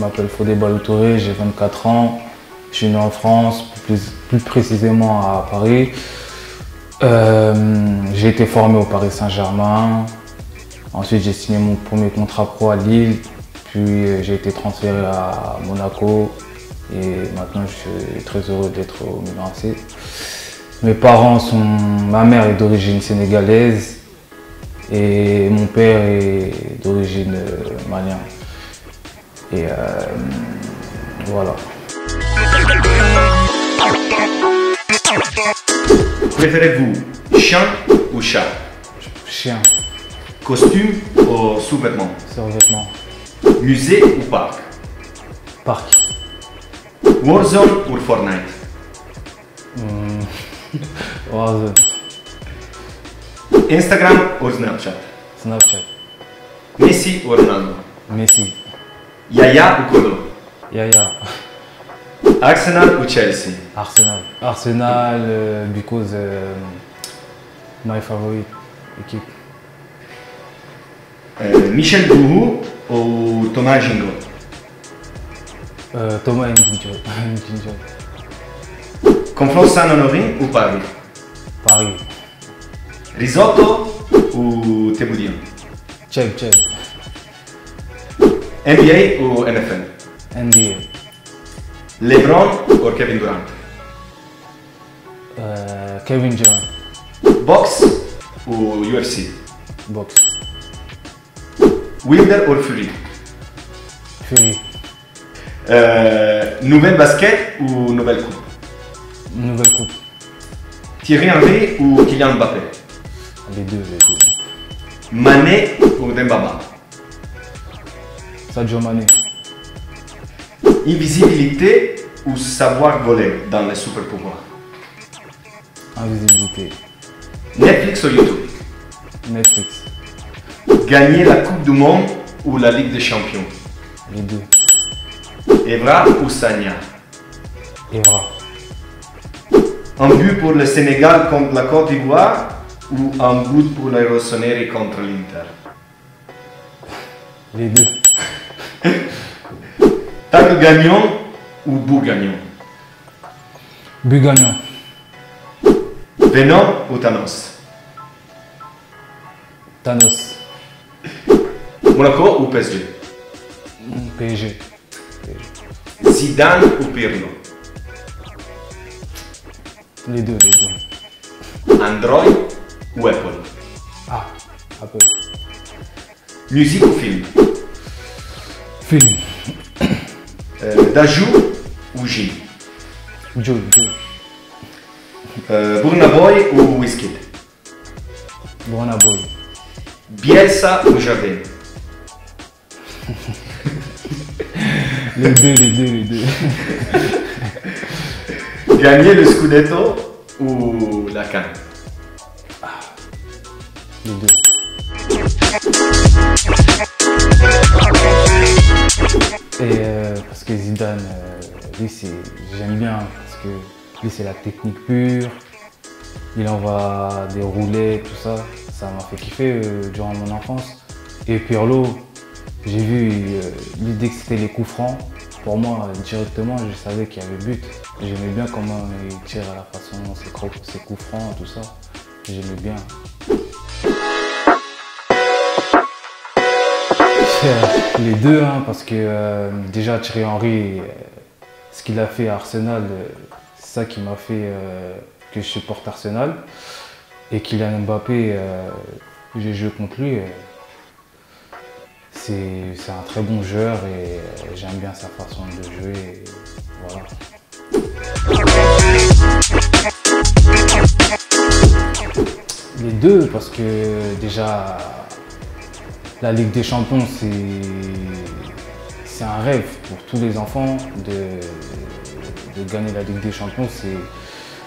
m'appelle Fodé Ballo-Touré, j'ai 24 ans. Je suis né en France, plus précisément à Paris. J'ai été formé au Paris Saint-Germain. Ensuite, j'ai signé mon premier contrat pro à Lille. Puis, j'ai été transféré à Monaco. Et maintenant, je suis très heureux d'être au Milan AC. Ma mère est d'origine sénégalaise et mon père est d'origine malienne. Et voilà. Préférez-vous chien ou chat? Chien. Costume ou sous-vêtements? Survêtement. Musée ou parc? Parc. Warzone ou Fortnite? Warzone. Instagram ou Snapchat? Snapchat. Messi ou Ronaldo? Messi. Yaya ou Kolo? Yaya. Arsenal ou Chelsea? Arsenal. Arsenal because my favorite équipe. Michel Bouhou ou Thomas Gingo? Thomas Nginjo. Conflans Saint-Honorine ou Paris? Paris. Risotto ou Théboudien? Check. NBA ou NFL? NBA. LeBron ou Kevin Durant? Kevin Durant. Boxe ou UFC? Box. Wilder ou Fury? Fury. Nouvelle basket ou nouvelle coupe? Nouvelle coupe. Thierry Henry ou Kylian Mbappé? Les deux. Mané ou Dembaba? Sadio Mané. Invisibilité ou savoir voler dans les super pouvoirs? Invisibilité. Netflix ou YouTube? Netflix. Gagner la Coupe du Monde ou la Ligue des Champions? Les deux. Evra ou Sagna? Evra. Un but pour le Sénégal contre la Côte d'Ivoire ou un but pour les Rossoneri contre l'Inter? Les deux. Tacle gagnant ou bout gagnant? But gagnant. Venom ou Thanos? Thanos. Monaco ou PSG? PSG. Zidane ou Pirlo? Les deux. Android ou Apple? Ah, Apple. Musique ou film? Film. Dajou ou Gilles? Joe. Burna Boy ou Wizkid? Burna Boy. Bielsa ou Jardin? Les deux. Gagner le Scudetto ou la Cannes? Les deux. Et parce que Zidane, lui j'aime bien parce que lui c'est la technique pure, il envoie des roulets, tout ça, ça m'a fait kiffer durant mon enfance. Et Pirlo, j'ai vu, lui dès que c'était les coups francs, pour moi directement je savais qu'il y avait but. J'aimais bien comment il tire à la façon, ses coups francs, tout ça, j'aimais bien. Les deux, hein, parce que déjà Thierry Henry, ce qu'il a fait à Arsenal, c'est ça qui m'a fait que je supporte Arsenal. Et Kylian Mbappé, j'ai joué contre lui, c'est un très bon joueur et j'aime bien sa façon de jouer. Et voilà. Les deux, parce que déjà la Ligue des Champions, c'est un rêve pour tous les enfants de gagner la Ligue des Champions,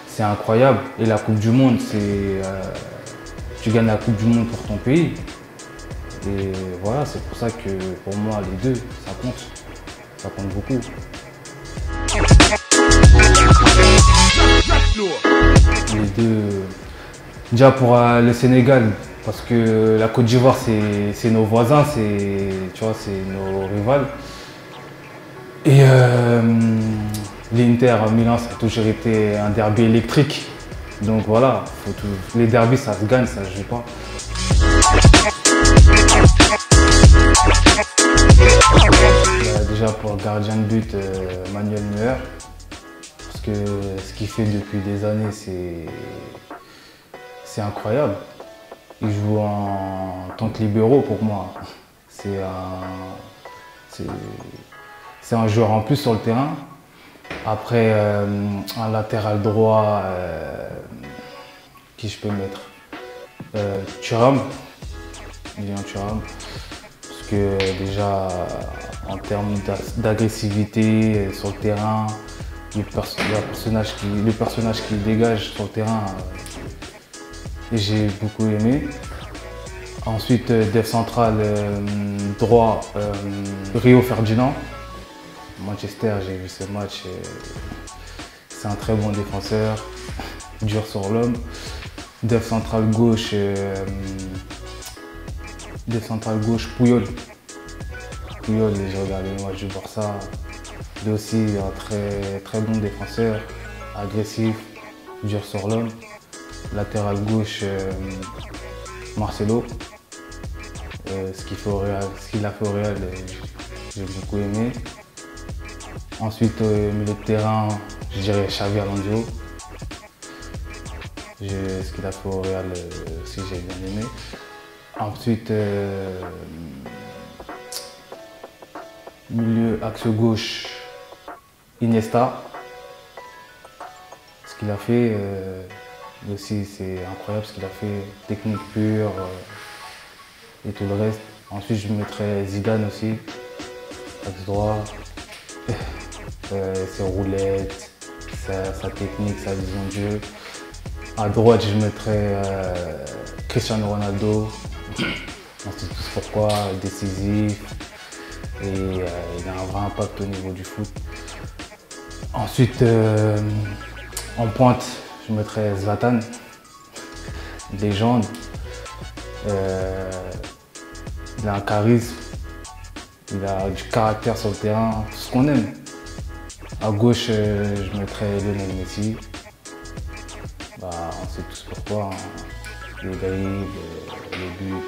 c'est incroyable. Et la Coupe du Monde, tu gagnes la Coupe du Monde pour ton pays. Et voilà, c'est pour ça que pour moi, les deux, ça compte beaucoup. Les deux, déjà pour le Sénégal, parce que la Côte d'Ivoire, c'est nos voisins, c'est nos rivales. Et l'Inter Milan, ça a toujours été un derby électrique. Donc voilà, les derbys, ça se gagne, ça se joue pas. Déjà pour le gardien de but, Manuel Neuer. Parce que ce qu'il fait depuis des années, c'est incroyable. Il joue en tant que libéraux pour moi. C'est un joueur en plus sur le terrain. Après, un latéral droit, qui je peux mettre, Thuram, Lilian Thuram. Parce que déjà, en termes d'agressivité sur le terrain, le personnage qu'il dégage sur le terrain, j'ai beaucoup aimé. Ensuite, Def central droit, Rio Ferdinand. Manchester, j'ai vu ce match. C'est un très bon défenseur, dur sur l'homme. Def central gauche, Puyol. Puyol, j'ai regardé le match du Barça. Il est aussi un très bon défenseur, agressif, dur sur l'homme. Latéral gauche, Marcelo. Ce qu'il a fait au Real, j'ai beaucoup aimé. Ensuite, milieu de terrain, je dirais Xavi Alonso. Ce qu'il a fait au Real aussi, j'ai bien aimé. Ensuite, milieu axe gauche, Iniesta. Ce qu'il a fait aussi, c'est incroyable ce qu'il a fait, technique pure et tout le reste. Ensuite, je mettrais Zidane aussi, axe droit. Ses roulettes, sa technique, sa vision de jeu. À droite, je mettrais Cristiano Ronaldo. On sait tous pourquoi, décisif. Et il a un vrai impact au niveau du foot. Ensuite, en pointe, je mettrais Zlatan, légende. Il a un charisme. Il a du caractère sur le terrain, tout ce qu'on aime. À gauche, je mettrais Lionel Messi. On sait tous pourquoi, hein. Les dribbles, les buts.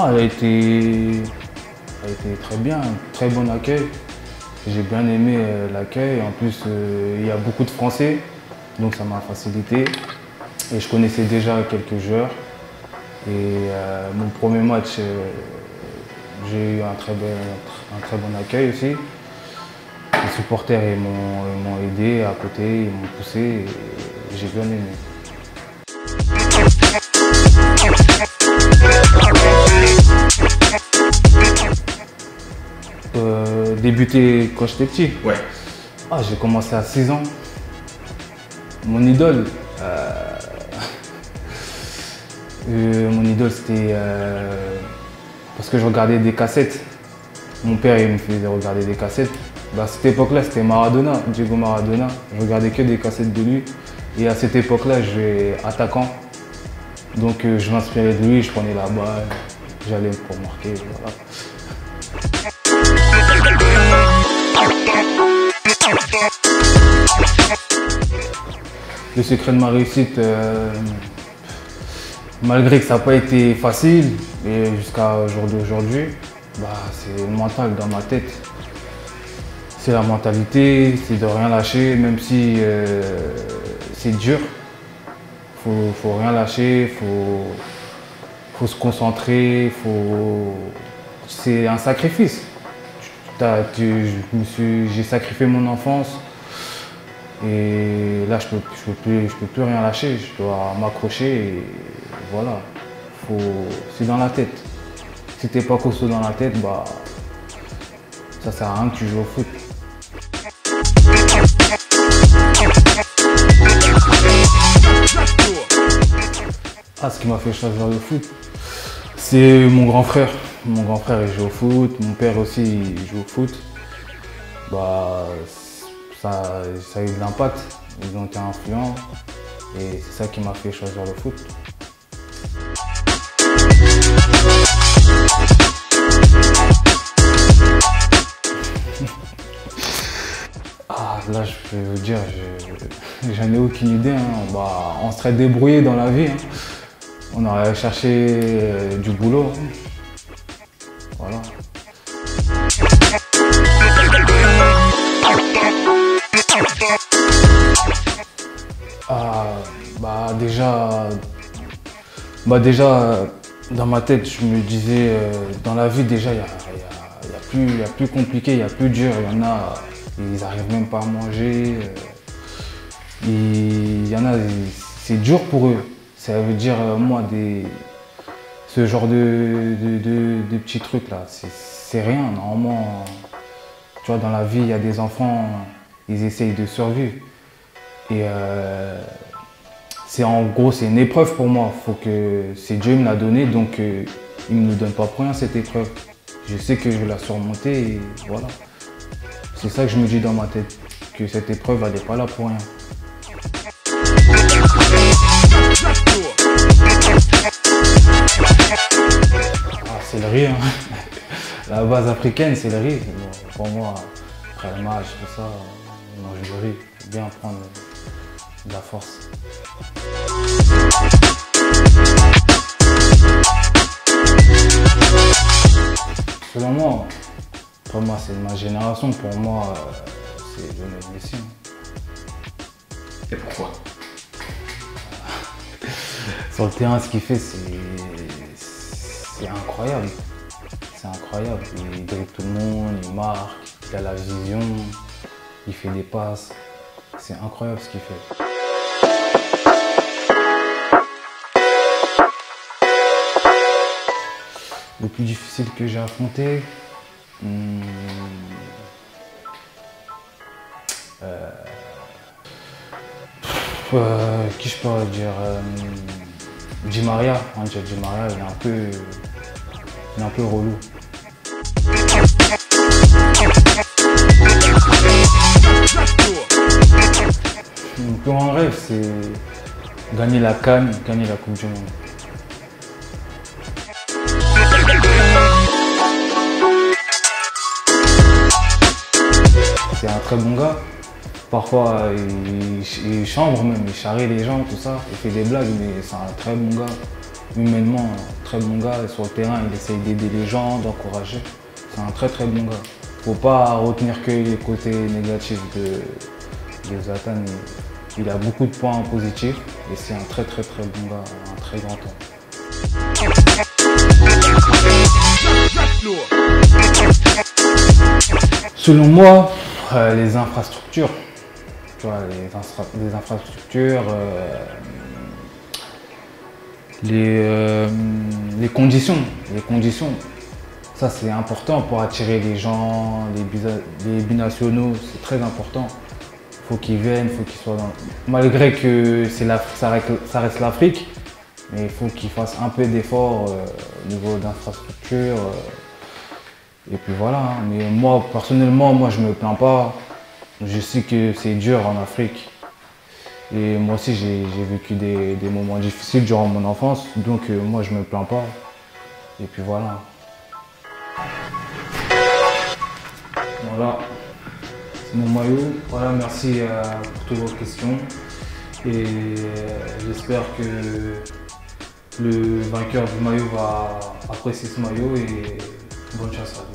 Elle a été très bien, très bon accueil. J'ai bien aimé l'accueil. En plus, il y a beaucoup de Français, donc ça m'a facilité. Et je connaissais déjà quelques joueurs. Et mon premier match, j'ai eu un très bon accueil aussi. Les supporters m'ont aidé à côté, ils m'ont poussé et j'ai bien aimé. Débuté quand j'étais petit. Ouais. J'ai commencé à 6 ans. Mon idole, c'était parce que je regardais des cassettes. Mon père il me faisait regarder des cassettes. À cette époque-là, c'était Maradona, Diego Maradona. Je regardais que des cassettes de lui. Et à cette époque-là, je jouais attaquant. Donc je m'inspirais de lui, je prenais la balle, j'allais pour marquer. Voilà. Le secret de ma réussite, malgré que ça n'a pas été facile, et jusqu'à jour d'aujourd'hui, c'est le mental dans ma tête. C'est la mentalité, c'est de rien lâcher, même si c'est dur. Faut rien lâcher, faut se concentrer, c'est un sacrifice. J'ai sacrifié mon enfance et là je peux plus rien lâcher, je dois m'accrocher et voilà. C'est dans la tête. Si t'es pas costaud dans la tête, ça sert à rien que tu joues au foot. Ce qui m'a fait choisir le foot, c'est mon grand frère. Mon grand frère il joue au foot, mon père aussi il joue au foot. ça a eu de l'impact, ils ont été influents et c'est ça qui m'a fait choisir le foot. Ah, là, je peux vous dire, j'en ai aucune idée. Hein. Bah, on serait débrouillé dans la vie. Hein. On aurait cherché du boulot. Voilà. Ah, déjà, dans ma tête, je me disais, dans la vie, déjà, il y a plus compliqué, il y a plus dur. Il y en a, ils n'arrivent même pas à manger. Il y en a, c'est dur pour eux. Ça veut dire, moi, ce genre de petits trucs là, c'est rien. Normalement, tu vois, dans la vie, il y a des enfants, ils essayent de survivre. Et en gros, c'est une épreuve pour moi. C'est Dieu qui me l'a donné, donc il ne me donne pas pour rien cette épreuve. Je sais que je vais la surmonter et voilà. C'est ça que je me dis dans ma tête, que cette épreuve, elle n'est pas là pour rien. Ah, c'est le riz, hein. La base africaine, c'est le riz. Bon, pour moi, après le match, tout ça, on mange du riz. Faut bien prendre de la force. Selon moi, pour moi, c'est ma génération. Pour moi, c'est Lionel Messi. Et pourquoi? Sur le terrain, ce qu'il fait, c'est incroyable. C'est incroyable. Il dribble tout le monde, il marque, il a la vision, il fait des passes. C'est incroyable ce qu'il fait. Le plus difficile que j'ai affronté, qui je pourrais dire, Di Maria. Angel Di Maria, il est un peu relou. Mon plus grand rêve, c'est gagner la CAN, gagner la Coupe du Monde. C'est un très bon gars. Parfois, il chambre même, il charrie les gens, tout ça. Il fait des blagues, mais c'est un très bon gars. Humainement, très bon gars. Et sur le terrain, il essaye d'aider les gens, d'encourager. C'est un très très bon gars. Faut pas retenir que les côtés négatifs de Zlatan. Il a beaucoup de points positifs et c'est un très très très bon gars, un très grand homme. Selon moi, les infrastructures. Tu vois, les infrastructures, les conditions. Ça, c'est important pour attirer les gens, les binationaux, c'est très important. Il faut qu'ils viennent, il faut qu'ils soient dans... Malgré que ça reste l'Afrique, mais il faut qu'ils fassent un peu d'efforts au niveau d'infrastructure. Et puis voilà. Hein. Mais moi, personnellement, je ne me plains pas. Je sais que c'est dur en Afrique. Et moi aussi, j'ai vécu des moments difficiles durant mon enfance. Donc moi, je ne me plains pas. Et puis voilà. Voilà, c'est mon maillot. Voilà, merci pour toutes vos questions. Et j'espère que le vainqueur du maillot va apprécier ce maillot et bonne chance à vous.